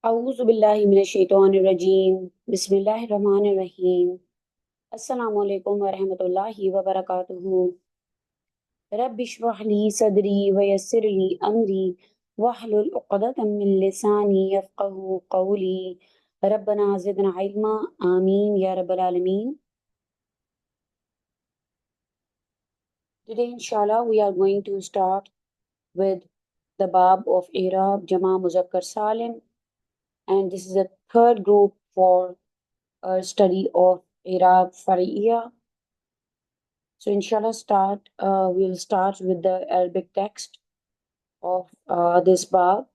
अऊज़ु बिल्लाहि मिनश्शैतानिर्रजीम बिस्मिल्लाहिर्रहमानिर्रहीम अस्सलामु अलैकुम वरहमतुल्लाहि वबरकातुहू रब्बि इश्रह ली सदरी वयस्सिर ली अमरी वहलुल उक़दतम मिन लिसानी यफ़क़हू क़ौली रब्बना ज़िदना इल्मा आमीन या रब्बल आलमीन। Today inshallah we are going to start with the bab of I'rab Jama Muzakkar Salim, and this is the third group for study of I'rab Far'iyya. So inshallah we'll start with the Arabic text of this bab.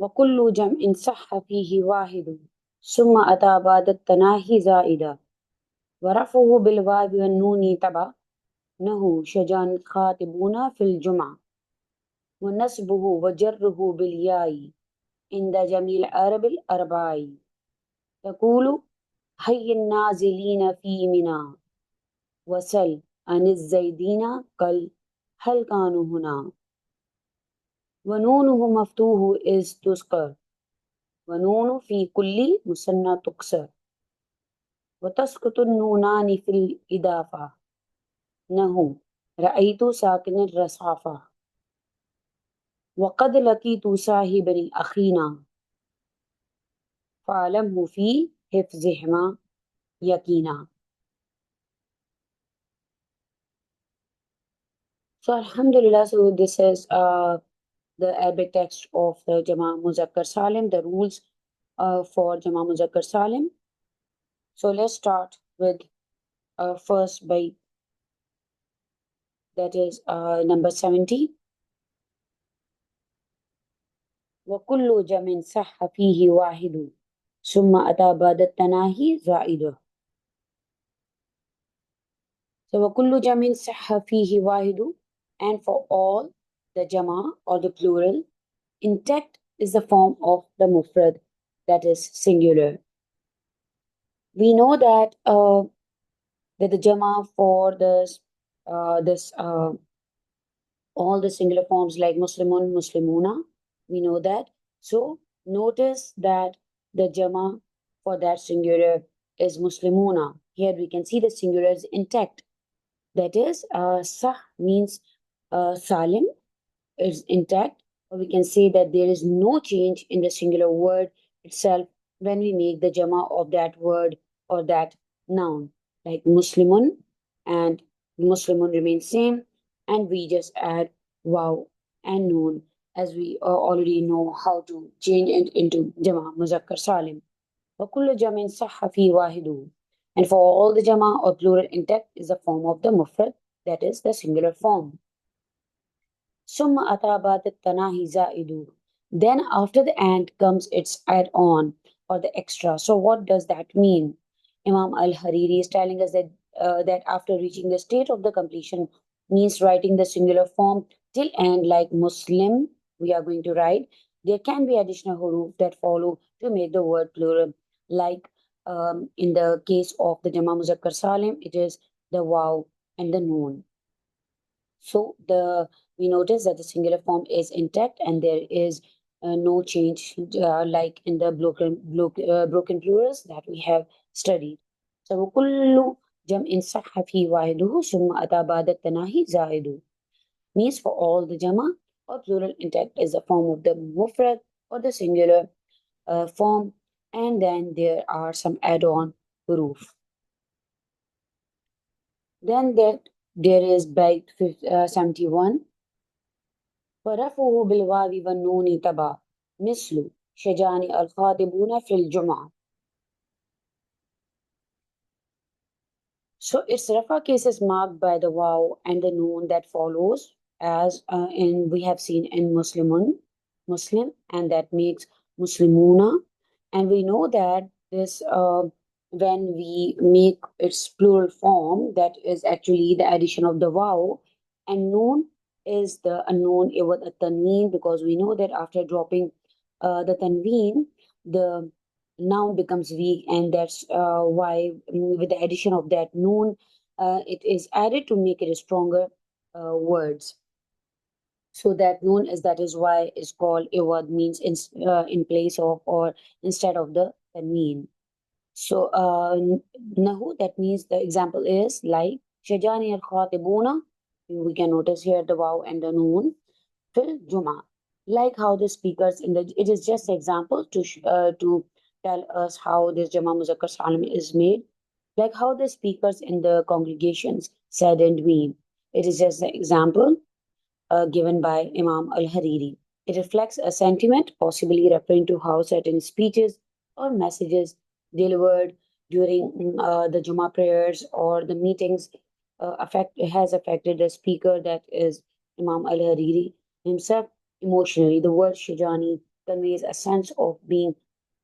وَكُلُّ جَمْعٍ صَحَّ فِيهِ وَاحِدٌ ثُمَّ أَتَى بَعْدَ التَّنَاهِي زَائِدًا وَرَفْعُهُ بِالْوَاوِ وَالنُّونِ تَبَعًا نَحْوُ شَجَعَ الْخَاطِبُونَ فِي الْجُمْعَةِ وَنَصْبُهُ وَجَرُّهُ بِالْيَاءِ عند جميع العرب الأربعة تقول حي النازلين في منى وسل عن الزيدين قل هل كانوا هنا ونونه مفتوح إذ تذكر ونون في كل مثنى تكسر وتسقط النونان في الإضافة نحو رأيت ساكن الرصافة وقد لقيت صاحبا أخينا فاعلمه في حفظهما يقينا. So Alhamdulillah, so this is the Arabic text of the Jama Muzakkar Salim, the rules for Jama Muzakkar Salim. So let's start with first by that is number 70. وكل جمع صح فيه واحد ثم أتى بعد التناهي زائده. So وكل جمع صح فيه واحد, and for all the jama or the plural, intact is the form of the mufrad, that is singular. We know that the jama for this all the singular forms like Muslimun, Muslimuna, we know that. So notice that the jama for that singular is Muslimuna. Here we can see the singular is intact. That is, sah means salim is intact, or we can say that there is no change in the singular word itself when we make the jama of that word or that noun, like Muslimun and Muslimun remains same, and we just add wow and noon, as we already know how to change it into jama muzakkar salim. وَكُلُّ جَمْعٍ صَحَّ فِي وَاحِدُ, and for all the jama or plural intact is the form of the mufrad, that is the singular form. ثم أتى بعد التناهي زائد, then after the and comes its add-on or the extra. So what does that mean? Imam al-Hariri is telling us that after reaching the state of the completion means writing the singular form till end, like Muslim we are going to write, there can be additional huruf that follow to make the word plural, like in the case of the Jama Muzakkar Salim, it is the waw and the noon. So we notice that the singular form is intact and there is no change, like in the broken plurals that we have studied. So وكل جمع صح في واحده ثم أتى بعد التناهي زائد, means for all the jama or plural intact is the form of the mufrad or the singular form, and then there are some add-on huruf. Then there is bait 71. ورفعه بالواو والنون تبع مثل شجان الخاطبون في الجمعة. So its rafa case is marked by the waw and the noon that follows, as in we have seen in Muslimun, Muslim, and that makes Muslimuna. And we know that this when we make its plural form, that is actually the addition of the waw, and noon is the unknown with a tanween, because we know that after dropping the tanween, the noun becomes weak, and that's why with the addition of that noon, it is added to make it a stronger words. So that that is why it's called iwad, means in place of or instead of the tanween. So nahu, that means the example is like shajani al khatibuna. We can notice here the waw and the noon fil juma. Like how the speakers in the, it is just example to tell us how this jama muzakkar salim is made. Like how the speakers in the congregations said and we. It is just an example given by Imam al Hariri. It reflects a sentiment, possibly referring to how certain speeches or messages delivered during the Jummah prayers or the meetings has affected the speaker, that is Imam al Hariri himself, emotionally. The word Shijani conveys a sense of being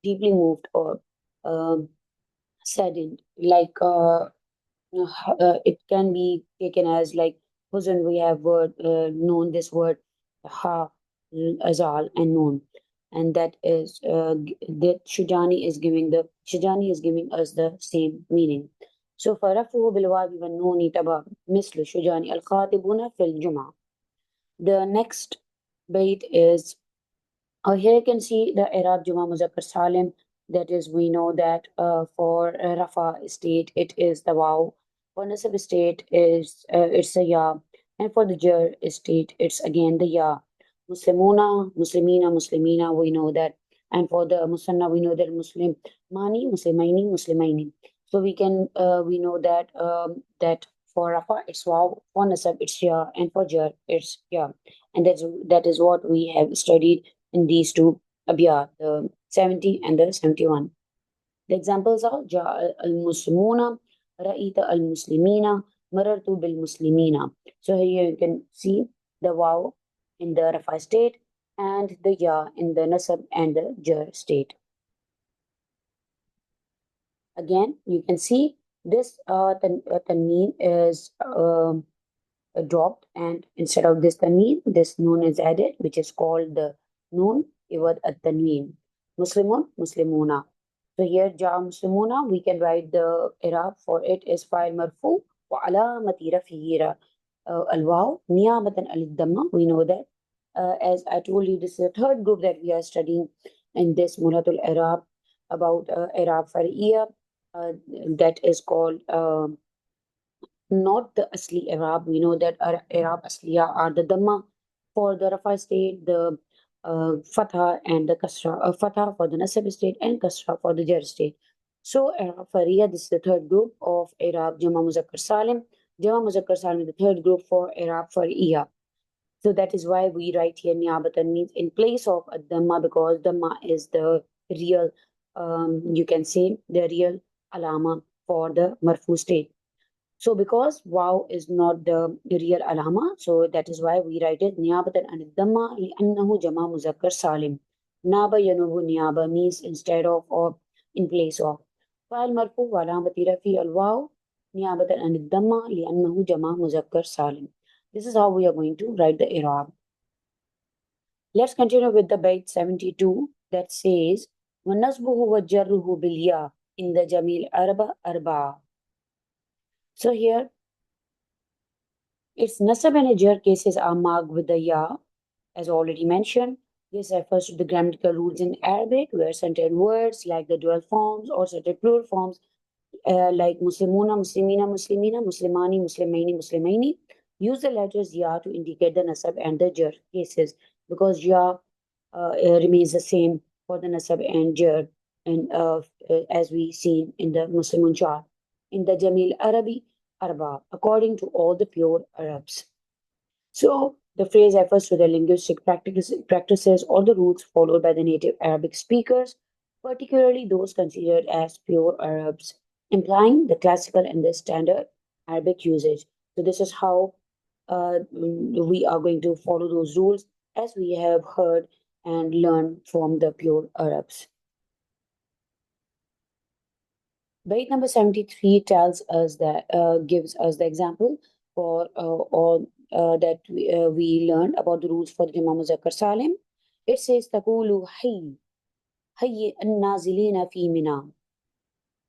deeply moved or um saddened, like it can be taken as like huzn. We have word known this word ha, azal and noon, and that is that shujani is giving us the same meaning. So farafuhu bil wawi wan nooni taba mislu shujani al khatibuna fil juma. The next bait is here you can see the Arab Juma Muzakkar Salim. That is, we know that for Rafa state it is the waw. For Nasab state is it's a ya, and for the Jar state it's again the ya. Muslimuna, Muslimina, Muslimina. We know that, and for the Musanna we know that Muslim Mani, Muslimaini, Muslimaini. So we know that that for Rafa it's waw, for Nasab it's ya, and for Jar it's ya, and that is what we have studied in these two abiyat, the 70 and the 71. The examples are Ja al Muslimuna, Ra'ita al Muslimina, Marartu bil Muslimina. So here you can see the waw in the Rafa state and the ya in the Nasab and the Jar state. Again, you can see this tanween is dropped, and instead of this tanween, this noon is added, which is called the noon iwad at tanween. Muslimun, Muslimuna. So here, ja Muslimuna, we can write the i'rab for it is fa'il marfu wa alamati rafihi al-waw niyabatan al-damma. We know that. As I told you, this is the third group that we are studying in this Mulatul I'rab about i'rab far'iyya, that is called not the Asli Arab. We know that Arab Asliya are the Dhamma for the Rafa state, the Fatha and the Kasra, Fatha for the Nasab state, and Kasra for the Jar state. So, Arab Fariya, this is the third group of Arab Jama Muzakkar Salim. Jama Muzakkar Salim is the third group for Arab Fariya. So, that is why we write here Niyabatan, means in place of a Dhamma, because Dhamma is the real, you can say, the real alama for the Marfu state. So because wow is not the real alama, so that is why we write it niyabatan an dhamma li'annahu jama muzakkar salim. Naba yanubu niyaba means instead of or in place of. Fa'al marfu wa alamati rafi al waw niyabatan an dhamma li'annahu jama muzakkar salim. This is how we are going to write the i'rab. Let's continue with the bait 72 that says وَنَصْبُهُ وَجَرُّهُ بِالْيَا in the Jamil Arba Arba. So here its nasab and jar cases are marked with the ya, as already mentioned. This refers to the grammatical rules in Arabic, where certain words like the dual forms or certain plural forms, like Muslimuna, Muslimina, Muslimina, Muslimani, Muslimaini, Muslimaini, use the letters ya to indicate the nasab and the jar cases, because ya remains the same for the nasab and jar, and as we seen in the Muslimun chart. In the Jamil Arabi Arba, according to all the pure Arabs. So the phrase refers to the linguistic practices or the rules followed by the native Arabic speakers, particularly those considered as pure Arabs, implying the classical and the standard Arabic usage. So this is how we are going to follow those rules as we have heard and learned from the pure Arabs. Bait number 73 tells us that gives us the example for all that we learned about the rules for the Imam Muzakkar Salim. It says تقول حي النازلين في منى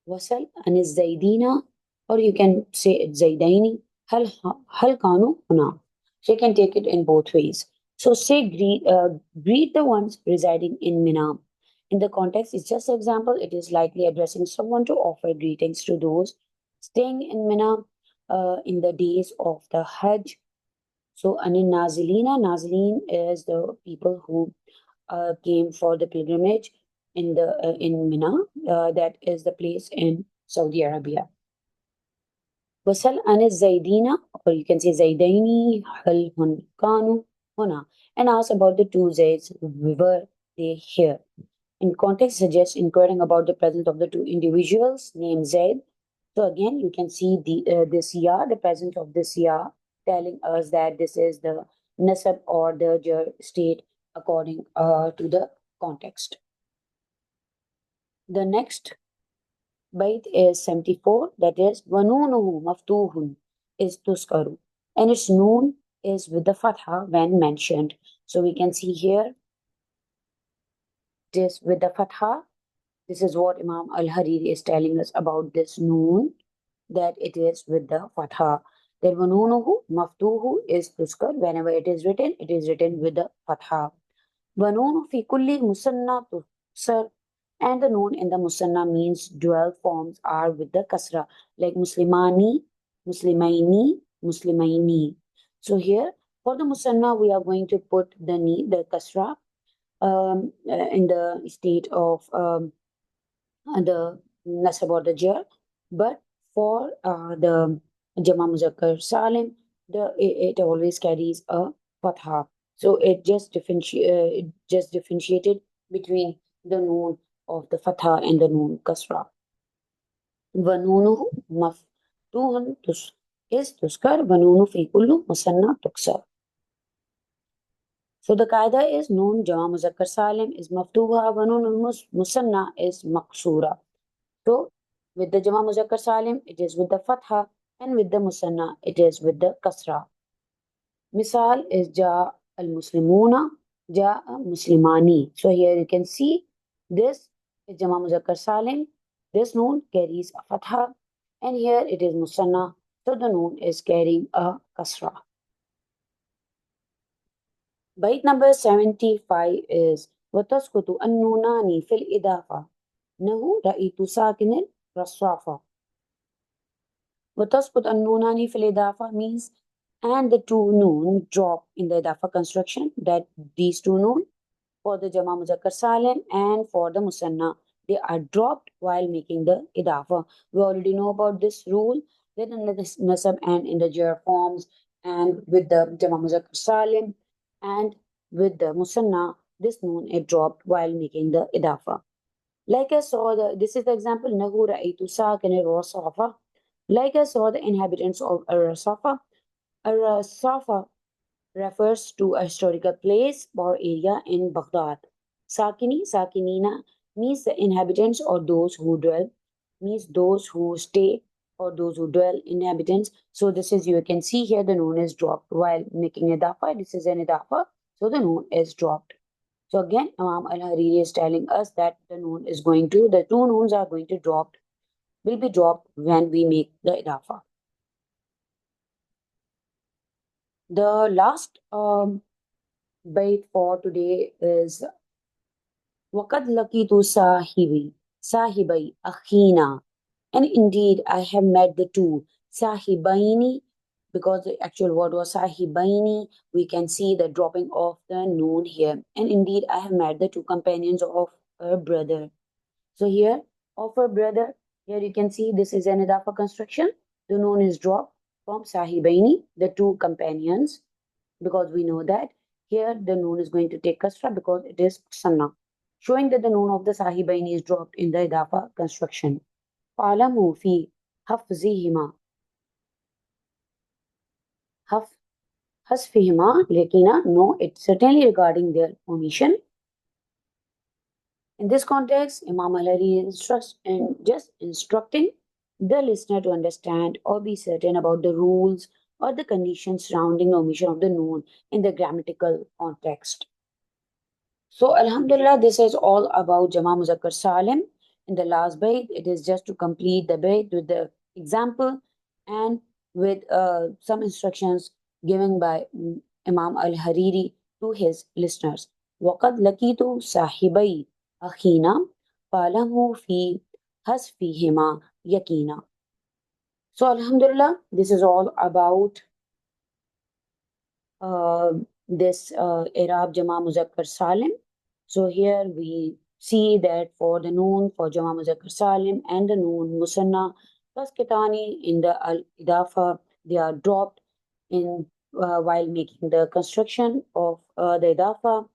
وسل عن الزيدين, or you can say it زيدين هل كانوا هنا. So you can take it in both ways. So say greet the ones residing in Mina. In the context, it's just an example. It is likely addressing someone to offer greetings to those staying in Mina in the days of the Hajj. So Anin Nazilina, Nazilin is the people who came for the pilgrimage in Mina. That is the place in Saudi Arabia. وسل عن الزيدين, or you can say زيدين هل هن كانوا هنا, and ask about the two Zaids, were they here. In context suggests inquiring about the presence of the two individuals named Zaid. So again, you can see this ya, the presence of this ya, telling us that this is the nasab or the jar state according to the context. The next bait is 74, that is wanunuhu maftuhun is tuskaru, and its noon is with the fatha when mentioned. So we can see here this with the fatha. This is what Imam al-Hariri is telling us about this noon, that it is with the fatha. That wanunuhu maftuhu is tuskar. Whenever it is written with the fatha. Wanunu fi kulli musanna tuksar, and the noon in the musanna means dual forms are with the kasra, like muslimani, muslimaini, muslimaini. So here for the musanna we are going to put the kasra in the state of the nasab or the jar, but for the jama muzakkar salim, it always carries a fatha. So it just differentiated between the noon of the fatha and the noon kasra. Vanunuhu maftuhun is tuskar, vanunu fi kullu musanna tuksar. So the qaida is noon jama muzakkar salim is maftuha, vanun musanna is maksura. So with the Jama Muzakkar Salim, it is with the Fatha, and with the Musanna, it is with the Kasra. Misal is Ja al Muslimuna, Ja Muslimani. So here you can see this is Jama Muzakkar Salim. This noon carries a Fatha, and here it is Musanna. So the noon is carrying a Kasra. Bait number 75 is وتسقط النونان في الإضافة نهو رأيت ساكن الرصافة. وتسقط النونان في الإضافة means and the two noon drop in the idafa construction, that these two noon for the Jama Muzakkar Salim and for the Musanna, they are dropped while making the idafa. We already know about this rule, that in the nasab and in the jar forms and with the Jama Muzakkar Salim and with the Musanna, this noon is dropped while making the idafa. Like I saw this is the example, Nahu Ra'aytu Sakin al-Rasafa. Like I saw the inhabitants of Ar-Rasafa. Ar-Rasafa refers to a historical place or area in Baghdad. Sakini, Sakinina means the inhabitants or those who dwell, means those who stay or those who dwell, inhabitants. So this is, you can see here the noon is dropped while making idafa. This is an idafa, so the noon is dropped. So again, Imam al-Hariri is telling us that the two noons are going to will be dropped when we make the idafa. The last bait for today is وَقَدْ لَقِيتُ sahibai akhina. And indeed, I have met the two sahibaini, because the actual word was sahibaini. We can see the dropping of the noon here. And indeed, I have met the two companions of her brother. So here, of her brother, here you can see this is an idafa construction. The noon is dropped from sahibaini, the two companions, because we know that here the noon is going to take kasra because it is sanna, showing that the noon of the sahibaini is dropped in the idafa construction. فَعَلَمُوا فِي حَفْظِهِمَا حَسْفِهِمَا لَكِنَا, no, it's certainly regarding their omission. In this context, Imam al-Hariri instructs in just instructing the listener to understand or be certain about the rules or the conditions surrounding the omission of the noon in the grammatical context. So, Alhamdulillah, this is all about Jama Muzakkar Salim. In the last bait, it is just to complete the bait with the example and with some instructions given by Imam al-Hariri to his listeners. وَقَدْ لَقِيتُ صَاحِبَيْ أَخِينَا فَلَهُ فِي حَسْفِهِمَا يَقِينًا. So, Alhamdulillah, this is all about uh, this I'rab Jama Muzakkar Salim. So here we see that for the noon for Jama Muzakkar Salim and the noon Musanna Taskitani in the Al Idafa, they are dropped in while making the construction of the Idafa.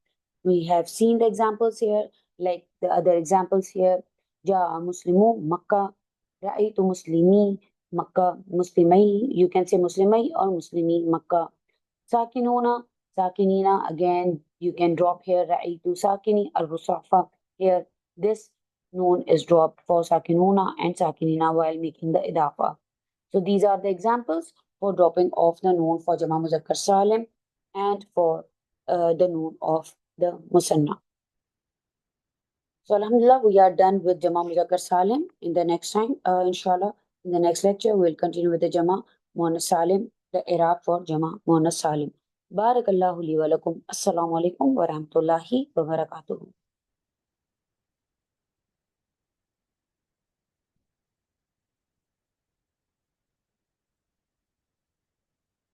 We have seen the examples here, like the other examples here. Ja Muslimu Makkah, Ra'aytu Muslimi Makkah, Muslimai, you can say Muslimai or Muslimi Makkah. Sakinuna, Sakinina, again, you can drop here, Ra'itu Sakini, Al Rusafa. Here, this noon is dropped for Sakinuna and Sakinina while making the Idafa. So these are the examples for dropping off the noon for Jama Muzakkar Salim and for the noon of the Musanna. So Alhamdulillah, we are done with Jama Muzakkar Salim. In the next time, inshallah, in the next lecture, we'll continue with the Jama Muannas Salim, the I'rab for Jama Muannas Salim. Barakallahu li wa lakum. Assalamu alaikum wa rahmatullahi wa barakatuhu.